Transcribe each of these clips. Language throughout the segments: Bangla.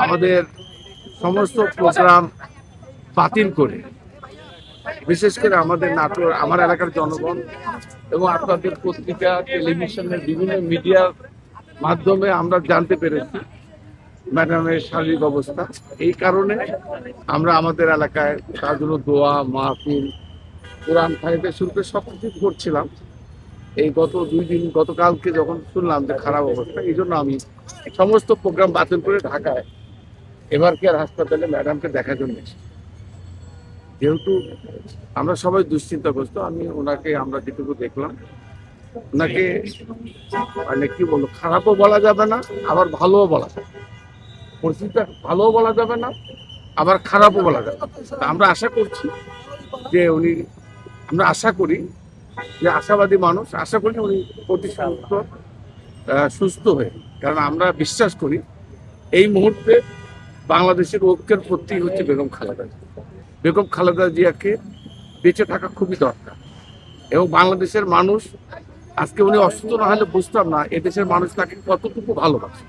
আমাদের সমস্ত প্রোগ্রাম বাতিল করে, বিশেষ করে আমাদের নাটোর আমার এলাকার জনগণ এবং আপনাদের পত্রিকা টেলিভিশনের বিভিন্ন মিডিয়ার মাধ্যমে আমরা জানতে পেরেছি ম্যাডামের শারীরিক অবস্থা। এই কারণে আমরা আমাদের এলাকায় তার জন্য দোয়া, মাহফিল, কোরআন খাইতে শুরু করে সব কিছু করছিলাম। এই গত 2 দিন, গতকালকে যখন শুনলাম যে খারাপ অবস্থা, এই জন্য আমি সমস্ত প্রোগ্রাম বাতিল করে ঢাকায় এবার কেয়ার হাসপাতালে ম্যাডামকে দেখার জন্য এসেছি। যেহেতু আমরা সবাই দুশ্চিন্তাগ্রস্ত, আমরা যেটুকু দেখলাম ওনাকে মানে কি বলবো, খারাপও বলা যাবে না, আবার ভালোও বলা যাবে না। পরিস্থিতিটা ভালোও বলা যাবে না, আবার খারাপও বলা যাবে না। আমরা আশা করছি যে আমরা আশা করি যে আশাবাদী মানুষ, আশা করি উনি অতি সুস্থ হয়ে, কারণ আমরা বিশ্বাস করি এই মুহূর্তে বাংলাদেশের ঐক্যের প্রতীক হচ্ছে বেগম খালেদা জিয়া। বেগম খালেদা জিয়াকে বেঁচে থাকা খুবই দরকার, এবং বাংলাদেশের মানুষ আজকে উনি অসুস্থ না হলে বুঝতাম না এদেশের মানুষ তাকে কতটুকু ভালোবাসে।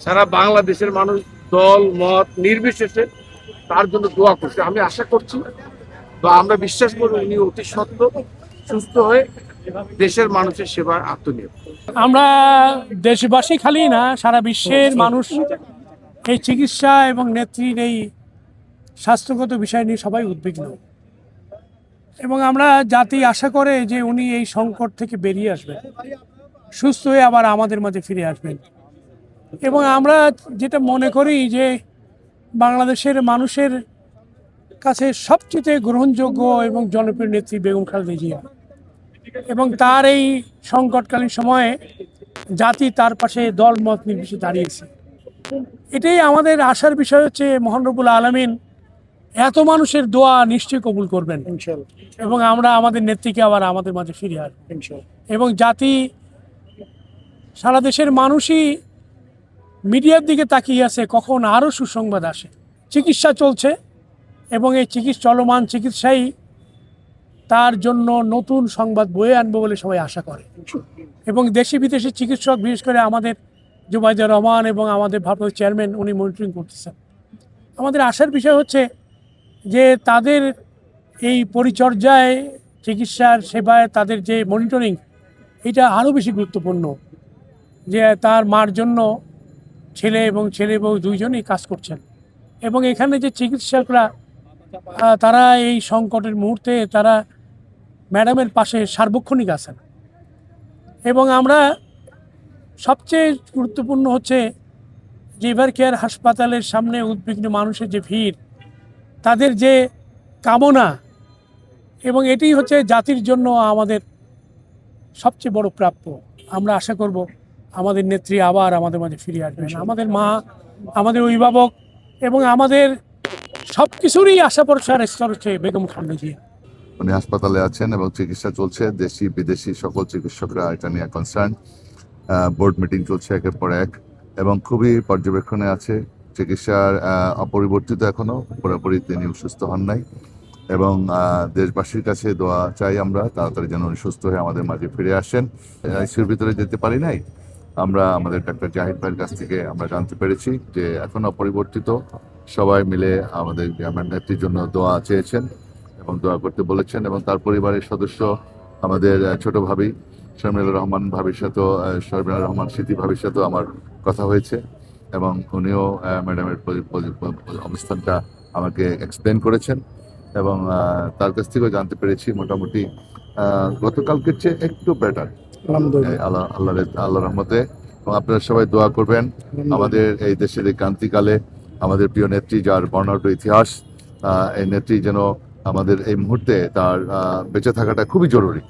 সারা বাংলাদেশের মানুষ দল মত নির্বিশেষে তার জন্য দোয়া করছে। আমি আশা করছি বা আমরা বিশ্বাস করি উনি অতি সত্ত্বর সুস্থ হয়ে দেশের মানুষের সেবায় আত্মনিয়োগ। আমরা দেশবাসী খালি না, সারা বিশ্বের মানুষ এই চিকিৎসা এবং নেত্রীর এই স্বাস্থ্যগত বিষয় নিয়ে সবাই উদ্বিগ্ন, এবং আমরা জাতি আশা করে যে উনি এই সংকট থেকে বেরিয়ে আসবেন, সুস্থ হয়ে আবার আমাদের মাঝে ফিরে আসবেন। এবং আমরা যেটা মনে করি যে বাংলাদেশের মানুষের কাছে সবচেয়ে গ্রহণযোগ্য এবং জনপ্রিয় নেত্রী বেগম খালেদা জিয়া, এবং তার এই সংকটকালীন সময়ে জাতি তার পাশে দল মত নির্বিশেষে দাঁড়িয়েছে। এটাই আমাদের আশার বিষয় হচ্ছে মহান রব্বুল আলামিন এত মানুষের দোয়া নিশ্চয়ই কবুল করবেন, এবং আমরা আমাদের নেত্রীকে আবার আমাদের মাঝে ফিরিয়ে আসবো। এবং জাতি, সারা দেশের মানুষই মিডিয়ার দিকে তাকিয়ে আছে কখন আরও সুসংবাদ আসে। চিকিৎসা চলছে এবং এই চলমান চিকিৎসাই তার জন্য নতুন সংবাদ বয়ে আনবে বলে সবাই আশা করে। এবং দেশি বিদেশি চিকিৎসক, বিশেষ করে আমাদের জুবাইদুর রহমান এবং আমাদের ভারপ্রাপ্ত চেয়ারম্যান, উনি মনিটরিং করতেছেন। আমাদের আশার বিষয় হচ্ছে যে তাদের এই পরিচর্যায়, চিকিৎসার সেবায় তাদের যে মনিটরিং, এটা আরও বেশি গুরুত্বপূর্ণ। যে তার মার জন্য ছেলে বউ দুইজনই কাজ করছেন, এবং এখানে যে চিকিৎসকরা তারা এই সংকটের মুহূর্তে তারা ম্যাডামের পাশে সার্বক্ষণিক আছেন। এবং আমরা সবচেয়ে গুরুত্বপূর্ণ হচ্ছে যে এভার কেয়ার হাসপাতালের সামনে উদ্বিগ্ন মানুষের যে ভিড়, তাদের যে কামনা, এবং এটি হচ্ছে জাতির জন্য আমাদের সবচেয়ে বড় প্রাপ্য। আমরা আশা করব আমাদের নেত্রী আবার আমাদের মাঝে ফিরে আসবেন। আমাদের মা, আমাদের অভিভাবক এবং আমাদের সব কিছুরই আশা ভরসার স্তর হচ্ছে বেগম খালেদা জিয়া। উনি হাসপাতালে আছেন এবং চিকিৎসা চলছে। দেশি বিদেশি সকল চিকিৎসকরা এটা নিয়ে কনসার্ন। বোর্ড মিটিং চলছে একের পর এক, এবং খুবই পর্যবেক্ষণে আছে। চিকিৎসার অপরিবর্তিত এখনো, পুরোপুরি তিনি সুস্থ হন নাই, এবং দেশবাসীর কাছে দোয়া চাই আমরা তাড়াতাড়ি যেন উনি সুস্থ হয়ে আমাদের মাঝে ফিরে আসেন। আইসিইউর ভিতরে যেতে পারি নাই, আমরা আমাদের ডাক্তার জাহিদ ভাইয়ের কাছ থেকে আমরা জানতে পেরেছি যে এখন অপরিবর্তিত। সবাই মিলে আমাদের আমার নেত্রীর জন্য দোয়া চেয়েছেন এবং দোয়া করতে বলেছেন, এবং তার পরিবারের সদস্য আমাদের ছোট ভাবি শর্মিলা রহমান ভাবির সাথেও, শর্মিলা রহমান স্মৃতি ভাবির সাথেও আমার কথা হয়েছে, এবং উনিও ম্যাডামের অবস্থানটা আমাকে এক্সপ্লেন করেছেন, এবং তার কাছ থেকেও জানতে পেরেছি মোটামুটি গতকালকের চেয়ে একটু বেটার, আল্লাহ রহমতে। এবং আপনারা সবাই দোয়া করবেন আমাদের এই দেশের এই ক্রান্তিকালে আমাদের প্রিয় নেত্রী, যার বর্ণাঢ্য ইতিহাস, এই নেত্রী যেন আমাদের এই মুহূর্তে তার বেঁচে থাকাটা খুবই জরুরি।